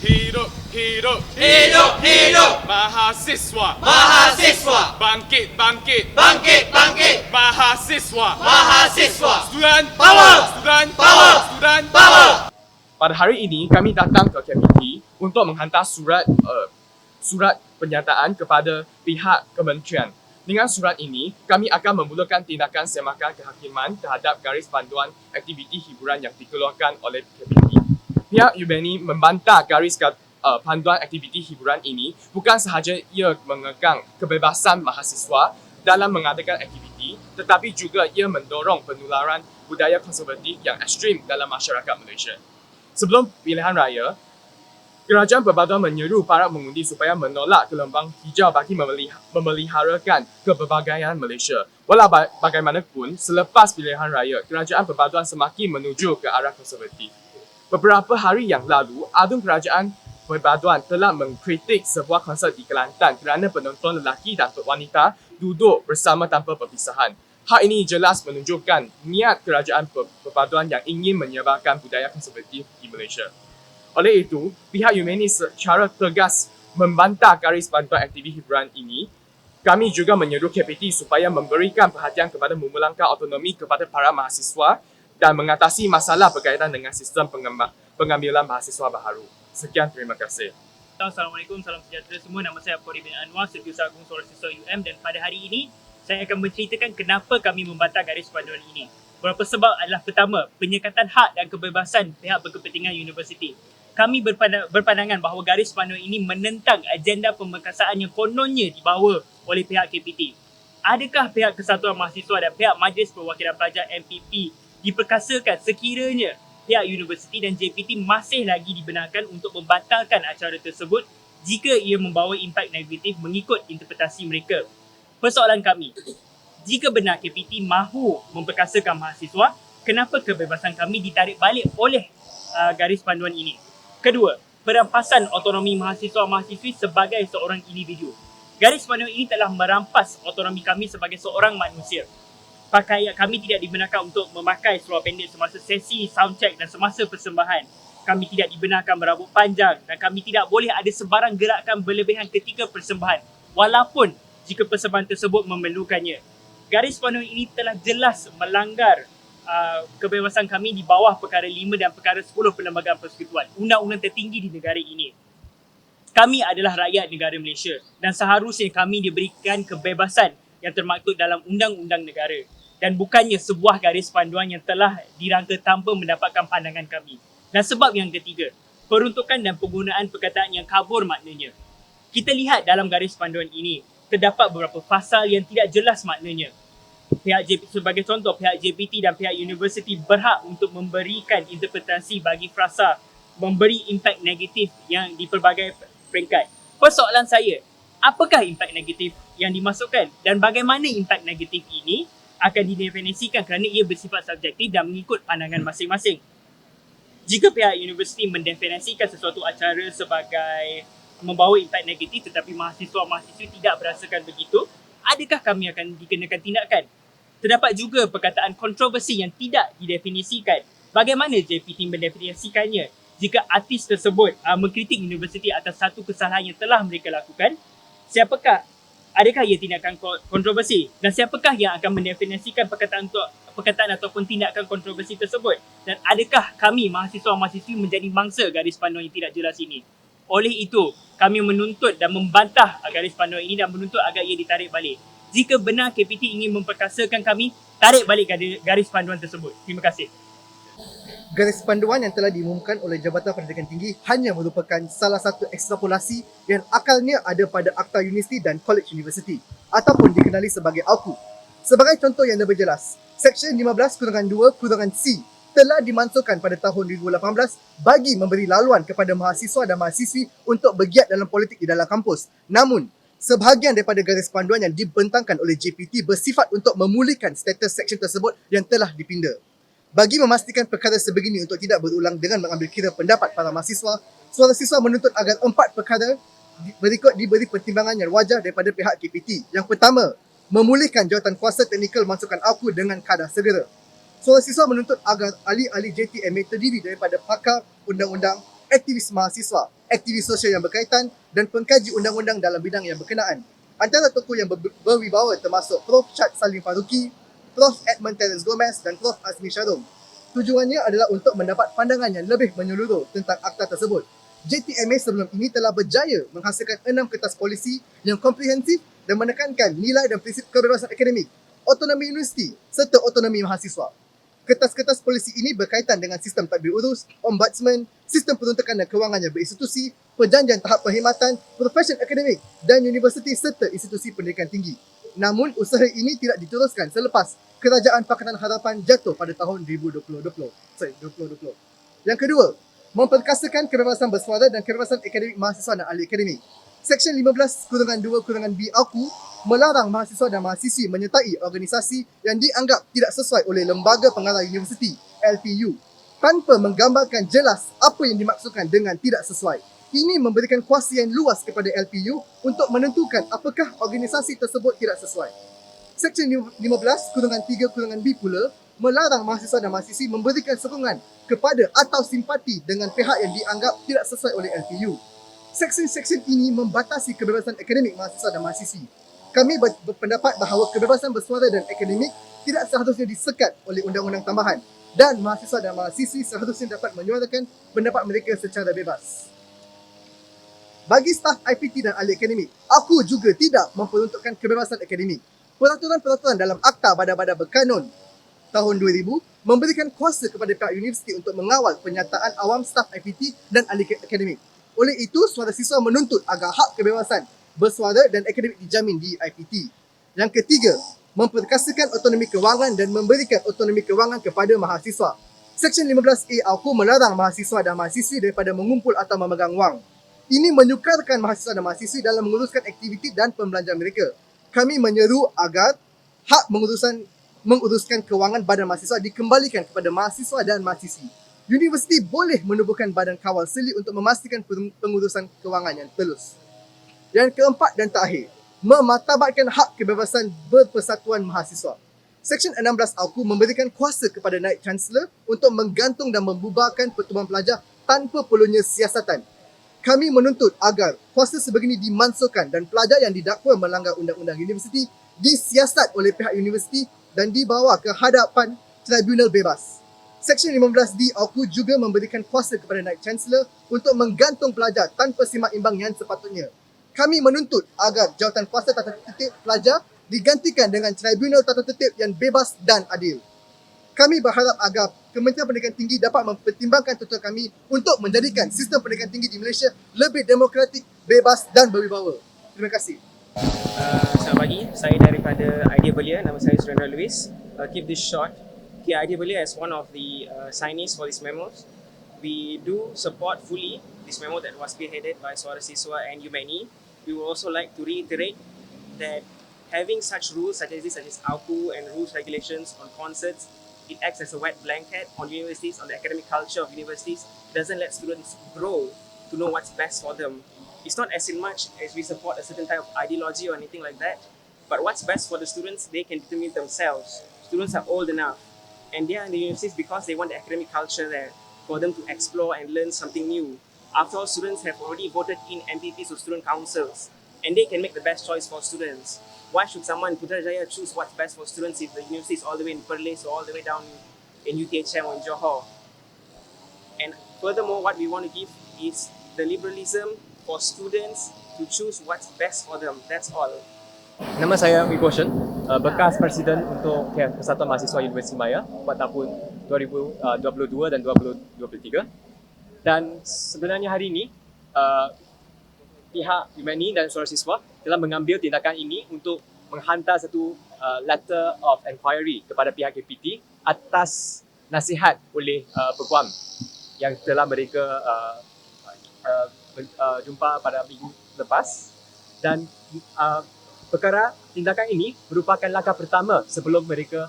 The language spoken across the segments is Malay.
Hidup, hidup, Hidup, hidup, mahasiswa. mahasiswa, Bangkit, bangkit, bangkit, bangkit, mahasiswa. mahasiswa, Student Power! Student Power! Student power, Pada hari ini, kami datang ke KPT untuk menghantar surat pernyataan kepada pihak kementerian. Dengan surat ini, kami akan memulakan tindakan semakan kehakiman terhadap garis panduan aktiviti hiburan yang dikeluarkan oleh KPT. Pihak UBNI membantah garis panduan aktiviti hiburan ini bukan sahaja ia mengekang kebebasan mahasiswa dalam mengadakan aktiviti, tetapi juga ia mendorong penularan budaya konservatif yang ekstrim dalam masyarakat Malaysia. Sebelum pilihan raya, Kerajaan Perpaduan menyeru para mengundi supaya menolak gelombang hijau bagi memeliharakan keberbagaian Malaysia. Walau bagaimanapun, selepas pilihan raya, Kerajaan Perpaduan semakin menuju ke arah konservatif. Beberapa hari yang lalu, Adun Kerajaan Perpaduan telah mengkritik sebuah konsert di Kelantan kerana penonton lelaki dan wanita duduk bersama tanpa perpisahan. Hal ini jelas menunjukkan niat Kerajaan Perpaduan yang ingin menyebarkan budaya konservatif di Malaysia. Oleh itu, pihak UBNI secara tegas membantah garis panduan aktiviti hiburan ini. Kami juga menyeru KPT supaya memberikan perhatian kepada memulangkan autonomi kepada para mahasiswa dan mengatasi masalah berkaitan dengan sistem pengambilan mahasiswa baharu. Sekian, terima kasih. Assalamualaikum, salam sejahtera semua. Nama saya Abdul bin Anwar, Setiausaha Agung Suara Siswa UM, dan pada hari ini saya akan menceritakan kenapa kami membantah garis panduan ini. Beberapa sebab adalah: pertama, penyekatan hak dan kebebasan pihak berkepentingan universiti. Kami berpandangan bahawa garis panduan ini menentang agenda pemekasaan yang kononnya dibawa oleh pihak KPT. Adakah pihak Kesatuan Mahasiswa dan pihak Majlis Perwakilan Pelajar MPP diperkasakan sekiranya pihak universiti dan JPT masih lagi dibenarkan untuk membatalkan acara tersebut jika ia membawa impak negatif mengikut interpretasi mereka? Persoalan kami, jika benar KPT mahu memperkasakan mahasiswa, kenapa kebebasan kami ditarik balik oleh garis panduan ini? Kedua, perampasan autonomi mahasiswa-mahasiswi sebagai seorang individu. Garis panduan ini telah merampas autonomi kami sebagai seorang manusia. Kami tidak dibenarkan untuk memakai seluar pendek semasa sesi, soundcheck dan semasa persembahan. Kami tidak dibenarkan berambut panjang dan kami tidak boleh ada sebarang gerakan berlebihan ketika persembahan, walaupun jika persembahan tersebut memerlukannya. Garis panduan ini telah jelas melanggar kebebasan kami di bawah perkara 5 dan perkara 10 Perlembagaan Persekutuan, undang-undang tertinggi di negara ini. Kami adalah rakyat negara Malaysia dan seharusnya kami diberikan kebebasan yang termaktub dalam undang-undang negara dan bukannya sebuah garis panduan yang telah dirangka tanpa mendapatkan pandangan kami. Dan sebab yang ketiga, peruntukan dan penggunaan perkataan yang kabur maknanya. Kita lihat dalam garis panduan ini, terdapat beberapa fasal yang tidak jelas maknanya. Sebagai contoh, pihak JPT dan pihak universiti berhak untuk memberikan interpretasi bagi frasa memberi impak negatif yang di pelbagai peringkat. Persoalan saya, apakah impak negatif yang dimasukkan dan bagaimana impak negatif ini akan didefinisikan kerana ia bersifat subjektif dan mengikut pandangan masing-masing. Jika pihak universiti mendefinisikan sesuatu acara sebagai membawa impak negatif tetapi mahasiswa-mahasiswi tidak berasakan begitu, adakah kami akan dikenakan tindakan? Terdapat juga perkataan kontroversi yang tidak didefinisikan. Bagaimana JPT mendefinisikannya? Jika artis tersebut mengkritik universiti atas satu kesalahan yang telah mereka lakukan, adakah ia tindakan kontroversi? Dan siapakah yang akan mendefinisikan perkataan ataupun tindakan kontroversi tersebut? Dan adakah kami mahasiswa-mahasiswi menjadi mangsa garis panduan yang tidak jelas ini? Oleh itu, kami menuntut dan membantah garis panduan ini dan menuntut agar ia ditarik balik. Jika benar KPT ingin memperkasakan kami, tarik balik garis panduan tersebut. Terima kasih. Garis panduan yang telah diumumkan oleh Jabatan Pendidikan Tinggi hanya merupakan salah satu ekstrapolasi yang akalnya ada pada Akta Universiti dan College University ataupun dikenali sebagai AUKU. Sebagai contoh yang lebih jelas, Seksyen 15-2-C telah dimansuhkan pada tahun 2018 bagi memberi laluan kepada mahasiswa dan mahasiswi untuk bergiat dalam politik di dalam kampus. Namun, sebahagian daripada garis panduan yang dibentangkan oleh JPT bersifat untuk memulihkan status seksyen tersebut yang telah dipinda. Bagi memastikan perkara sebegini untuk tidak berulang dengan mengambil kira pendapat para mahasiswa, Suara Siswa menuntut agar 4 perkara berikut diberi pertimbangan yang wajar daripada pihak KPT. Yang pertama, memulihkan jawatan kuasa teknikal masukan AUKU dengan kadar segera. Suara Siswa menuntut agar ahli-ahli JTMA terdiri daripada pakar undang-undang, aktivis mahasiswa, aktivis sosial yang berkaitan dan pengkaji undang-undang dalam bidang yang berkenaan. Antara tokoh yang berwibawa termasuk Prof. Chad Salim Faruqi, Prof. Edmund Terence Gomez dan Prof. Azmi Sharom. Tujuannya adalah untuk mendapat pandangan yang lebih menyeluruh tentang akta tersebut. JTMA sebelum ini telah berjaya menghasilkan 6 kertas polisi yang komprehensif dan menekankan nilai dan prinsip kebebasan akademik, autonomi universiti serta autonomi mahasiswa. Kertas-kertas polisi ini berkaitan dengan sistem tadbir urus, ombudsman, sistem peruntukan dan kewangan yang berinstitusi, perjanjian tahap perkhidmatan, profesion akademik dan universiti serta institusi pendidikan tinggi. Namun, usaha ini tidak diteruskan selepas Kerajaan Pakatan Harapan jatuh pada tahun 2020. Yang kedua, memperkasakan kebebasan bersuara dan kebebasan akademik mahasiswa dan ahli akademik. Seksyen 15-2-B AUKU melarang mahasiswa dan mahasiswi menyertai organisasi yang dianggap tidak sesuai oleh Lembaga Pengarah Universiti (LPU) tanpa menggambarkan jelas apa yang dimaksudkan dengan tidak sesuai. Ini memberikan kuasa yang luas kepada LPU untuk menentukan apakah organisasi tersebut tidak sesuai. Seksyen 15-3-B pula melarang mahasiswa dan mahasiswi memberikan sokongan kepada atau simpati dengan pihak yang dianggap tidak sesuai oleh LPU. Seksyen-seksyen ini membatasi kebebasan akademik mahasiswa dan mahasiswi. Kami berpendapat bahawa kebebasan bersuara dan akademik tidak seharusnya disekat oleh undang-undang tambahan dan mahasiswa dan mahasiswi seharusnya dapat menyuarakan pendapat mereka secara bebas. Bagi staf IPT dan ahli akademik, aku juga tidak memperuntukkan kebebasan akademik. Peraturan-peraturan dalam Akta Badan-Badan Berkanun tahun 2000 memberikan kuasa kepada pihak universiti untuk mengawal penyataan awam staf IPT dan ahli akademik. Oleh itu, suara siswa menuntut agar hak kebebasan bersuara dan akademik dijamin di IPT. Yang ketiga, memperkasakan autonomi kewangan dan memberikan autonomi kewangan kepada mahasiswa. Seksyen 15A AUKU melarang mahasiswa dan mahasiswi daripada mengumpul atau memegang wang. Ini menyukarkan mahasiswa dan mahasiswi dalam menguruskan aktiviti dan pembelanjaan mereka. Kami menyeru agar hak menguruskan kewangan badan mahasiswa dikembalikan kepada mahasiswa dan mahasiswi. Universiti boleh menubuhkan badan kawal seli untuk memastikan pengurusan kewangan yang telus. Yang keempat dan terakhir, memartabatkan hak kebebasan berpersatuan mahasiswa. Seksyen 16 AUKU memberikan kuasa kepada Naib Chancellor untuk menggantung dan membubarkan pertubuhan pelajar tanpa perlunya siasatan. Kami menuntut agar kuasa sebegini dimansuhkan dan pelajar yang didakwa melanggar undang-undang universiti disiasat oleh pihak universiti dan dibawa ke hadapan tribunal bebas. Seksyen 15D AUKU juga memberikan kuasa kepada Naib Chancellor untuk menggantung pelajar tanpa simak imbang yang sepatutnya. Kami menuntut agar jawatan kuasa tata tertib pelajar digantikan dengan tribunal tata tertib yang bebas dan adil. Kami berharap agar Kementerian Pendidikan Tinggi dapat mempertimbangkan tuntutan kami untuk menjadikan sistem pendidikan tinggi di Malaysia lebih demokratik, bebas dan berwibawa. Terima kasih. Selamat pagi, saya daripada Idea Belia, nama saya Surendra Lewis. Keep this short. Okay, Idea Belia as one of the signees for these memos. We do support fully this memo that was spearheaded by Suara Siswa and UMNI. We would also like to reiterate that having such rules such as this, such as AUKU and rules regulations on concerts, it acts as a wet blanket on universities, on the academic culture of universities. It doesn't let students grow to know what's best for them. It's not as in much as we support a certain type of ideology or anything like that, but what's best for the students, they can determine themselves. Students are old enough, and they are in the universities because they want the academic culture there, for them to explore and learn something new. After all, students have already voted in MPPs or student councils, and they can make the best choice for students. Why should someone in Putrajaya choose what's best for students if the university is all the way in Perlis or all the way down in UTHM or in Johor? And furthermore, what we want to give is the liberalism for students to choose what's best for them. That's all. Nama saya Wibo Shen, bekas Presiden untuk Persatuan Mahasiswa Universiti Maya pada tahun 2022 dan 2023. Dan sebenarnya hari ini, pihak UMNI dan Suara Siswa telah mengambil tindakan ini untuk menghantar satu letter of inquiry kepada pihak KPT atas nasihat oleh Peguam yang telah mereka jumpa pada minggu lepas. Dan perkara tindakan ini merupakan langkah pertama sebelum mereka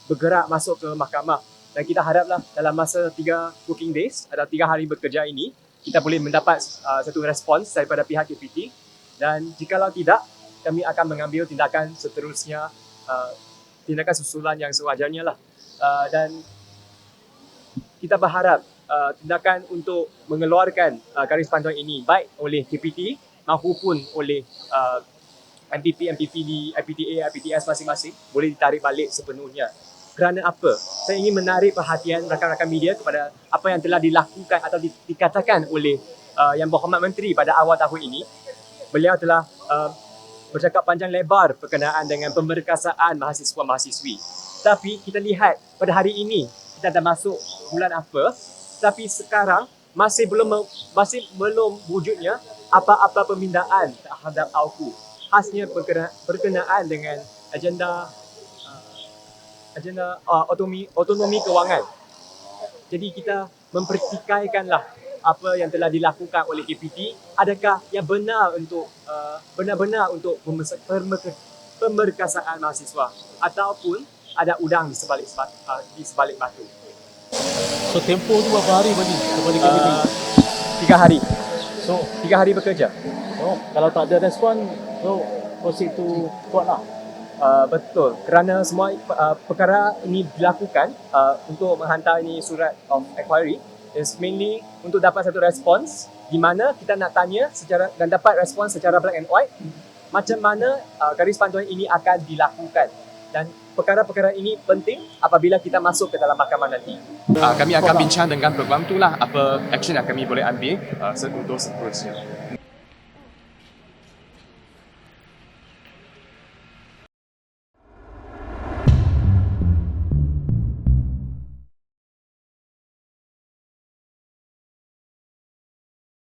bergerak masuk ke mahkamah. Dan kita haraplah dalam masa 3 working days atau 3 hari bekerja ini, kita boleh mendapat satu respons daripada pihak KPT. Dan jikalau tidak, kami akan mengambil tindakan seterusnya, tindakan susulan yang sewajarnya lah. Dan kita berharap tindakan untuk mengeluarkan garis panduan ini baik oleh KPT maupun oleh MPP di IPTA, IPTS masing-masing boleh ditarik balik sepenuhnya. Kerana apa? Saya ingin menarik perhatian rakan-rakan media kepada apa yang telah dilakukan atau dikatakan oleh Yang Berhormat Menteri pada awal tahun ini. Beliau telah bercakap panjang lebar berkenaan dengan pemberkasaan mahasiswa-mahasiswi. Tapi kita lihat pada hari ini kita dah masuk bulan apa, tapi sekarang masih belum wujudnya apa-apa pemindaan terhadap AUKU. Khasnya berkenaan dengan agenda otonomi kewangan. Jadi kita mempertikaikanlah apa yang telah dilakukan oleh KPT, adakah yang benar-benar untuk pemberkasaan mahasiswa ataupun ada udang di sebalik batu. So tempoh tu berapa hari bagi kepada KPT? 3 hari. So 3 hari bekerja. kalau tak ada respon, so proceed to court lah. Betul, kerana semua perkara ini dilakukan untuk menghantar ini surat of inquiry is mainly untuk dapat satu respons di mana kita nak tanya dan dapat respons secara black and white macam mana garis panduan ini akan dilakukan, dan perkara-perkara ini penting apabila kita masuk ke dalam mahkamah nanti. Kami akan bincang dengan program tu lah apa action yang kami boleh ambil untuk seterusnya.